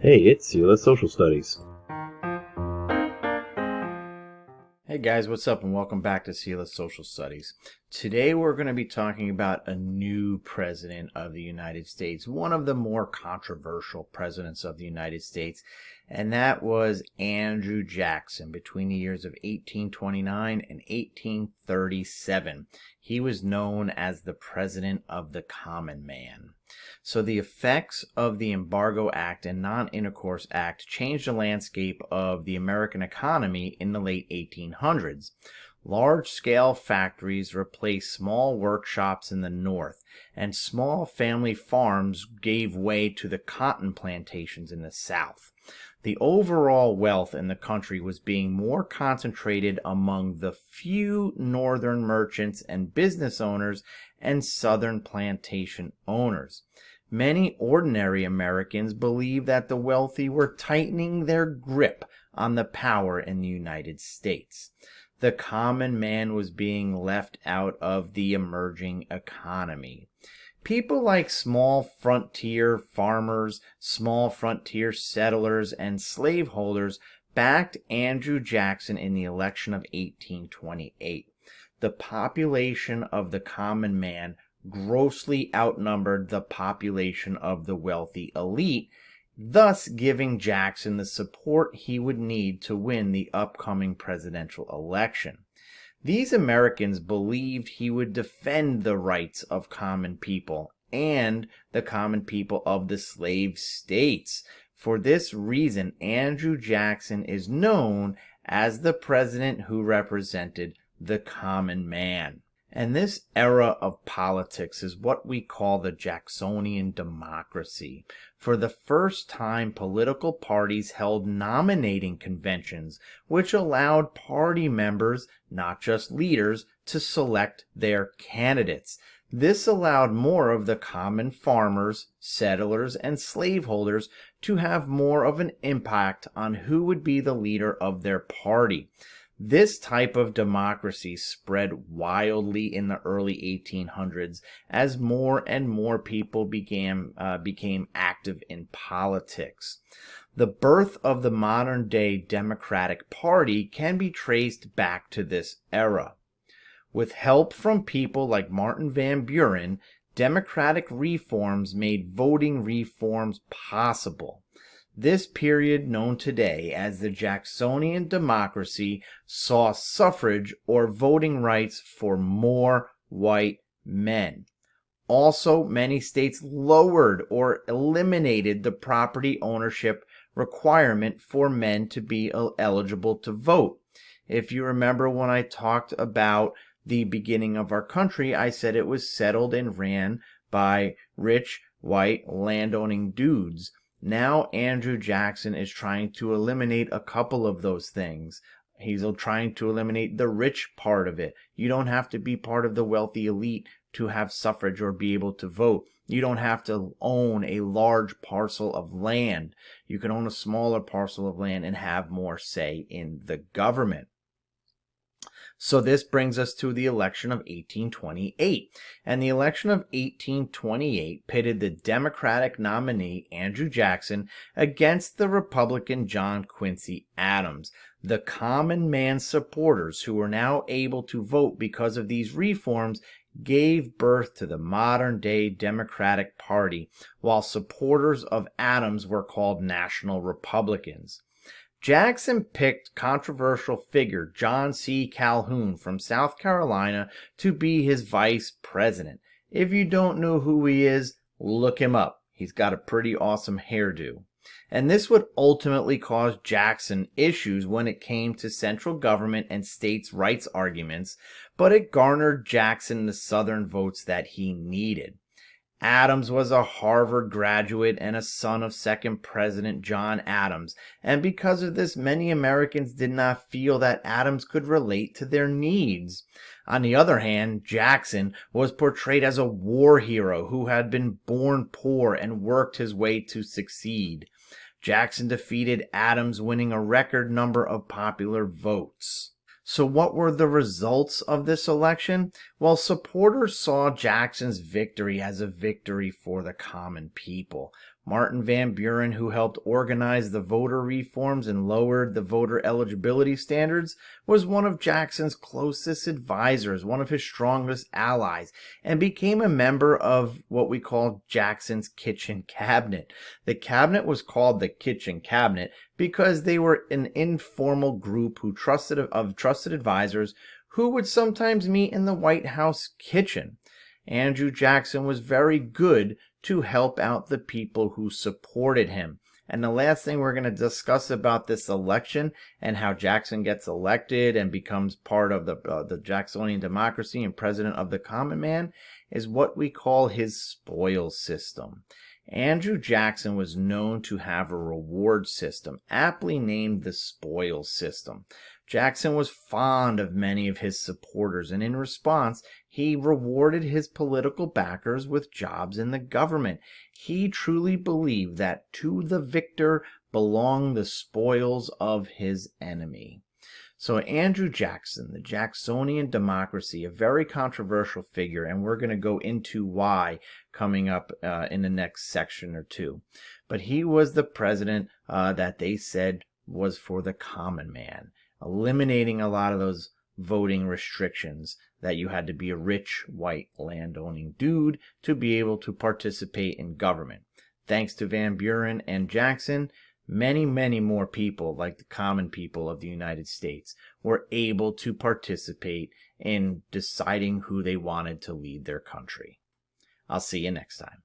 Hey, it's Sela Social Studies. Hey guys, what's up, and welcome back to CLS Social Studies. Today we're going to be talking about a new president of the United States, one of the more controversial presidents of the United States, and that was Andrew Jackson between the years of 1829 and 1837. He was known as the President of the Common Man. So the effects of the Embargo Act and Non-Intercourse Act changed the landscape of the American economy in the late 1800s. Large-scale factories replaced small workshops in the North, and small family farms gave way to the cotton plantations in the South. The overall wealth in the country was being more concentrated among the few northern merchants and business owners and southern plantation owners. Many ordinary Americans believed that the wealthy were tightening their grip on the power in the United States. The common man was being left out of the emerging economy. People like small frontier farmers, small frontier settlers, and slaveholders backed Andrew Jackson in the election of 1828. The population of the common man grossly outnumbered the population of the wealthy elite, thus giving Jackson the support he would need to win the upcoming presidential election. These Americans believed he would defend the rights of common people and the common people of the slave states. For this reason, Andrew Jackson is known as the president who represented the common man. And this era of politics is what we call the Jacksonian Democracy. For the first time, political parties held nominating conventions, which allowed party members, not just leaders, to select their candidates. This allowed more of the common farmers, settlers, and slaveholders to have more of an impact on who would be the leader of their party. This type of democracy spread wildly in the early 1800s as more and more people became active in politics. The birth of the modern-day Democratic Party can be traced back to this era. With help from people like Martin Van Buren, democratic reforms made voting reforms possible. This period, known today as the Jacksonian Democracy, saw suffrage or voting rights for more white men. Also, many states lowered or eliminated the property ownership requirement for men to be eligible to vote. If you remember when I talked about the beginning of our country, I said it was settled and ran by rich, white, landowning dudes. Now Andrew Jackson is trying to eliminate a couple of those things. He's trying to eliminate the rich part of it. You don't have to be part of the wealthy elite to have suffrage or be able to vote. You don't have to own a large parcel of land. You can own a smaller parcel of land and have more say in the government. So this brings us to the election of 1828. And the election of 1828 pitted the Democratic nominee, Andrew Jackson, against the Republican John Quincy Adams. The common man supporters, who were now able to vote because of these reforms, gave birth to the modern-day Democratic Party, while supporters of Adams were called National Republicans. Jackson picked controversial figure John C. Calhoun from South Carolina to be his vice president. If you don't know who he is, look him up. He's got a pretty awesome hairdo. And this would ultimately cause Jackson issues when it came to central government and states' rights arguments, but it garnered Jackson the Southern votes that he needed. Adams was a Harvard graduate and a son of second President John Adams, and because of this, many Americans did not feel that Adams could relate to their needs. On the other hand, Jackson was portrayed as a war hero who had been born poor and worked his way to succeed. Jackson defeated Adams, winning a record number of popular votes. So what were the results of this election? Well, supporters saw Jackson's victory as a victory for the common people, Martin Van Buren, who helped organize the voter reforms and lowered the voter eligibility standards, was one of Jackson's closest advisors, one of his strongest allies, and became a member of what we call Jackson's kitchen cabinet. The cabinet was called the kitchen cabinet because they were an informal group of trusted advisors who would sometimes meet in the White House kitchen. Andrew Jackson was very good to help out the people who supported him. And the last thing we're going to discuss about this election and how Jackson gets elected and becomes part of the Jacksonian Democracy and president of the common man is what we call his spoils system. Andrew Jackson was known to have a reward system, aptly named the spoils system. Jackson was fond of many of his supporters, and in response, he rewarded his political backers with jobs in the government. He truly believed that to the victor belong the spoils of his enemy. So Andrew Jackson, the Jacksonian Democracy, a very controversial figure, and we're going to go into why coming up in the next section or two. But he was the president that they said was for the common man, eliminating a lot of those voting restrictions that you had to be a rich, white, landowning dude to be able to participate in government. Thanks to Van Buren and Jackson, many, many more people, like the common people of the United States, were able to participate in deciding who they wanted to lead their country. I'll see you next time.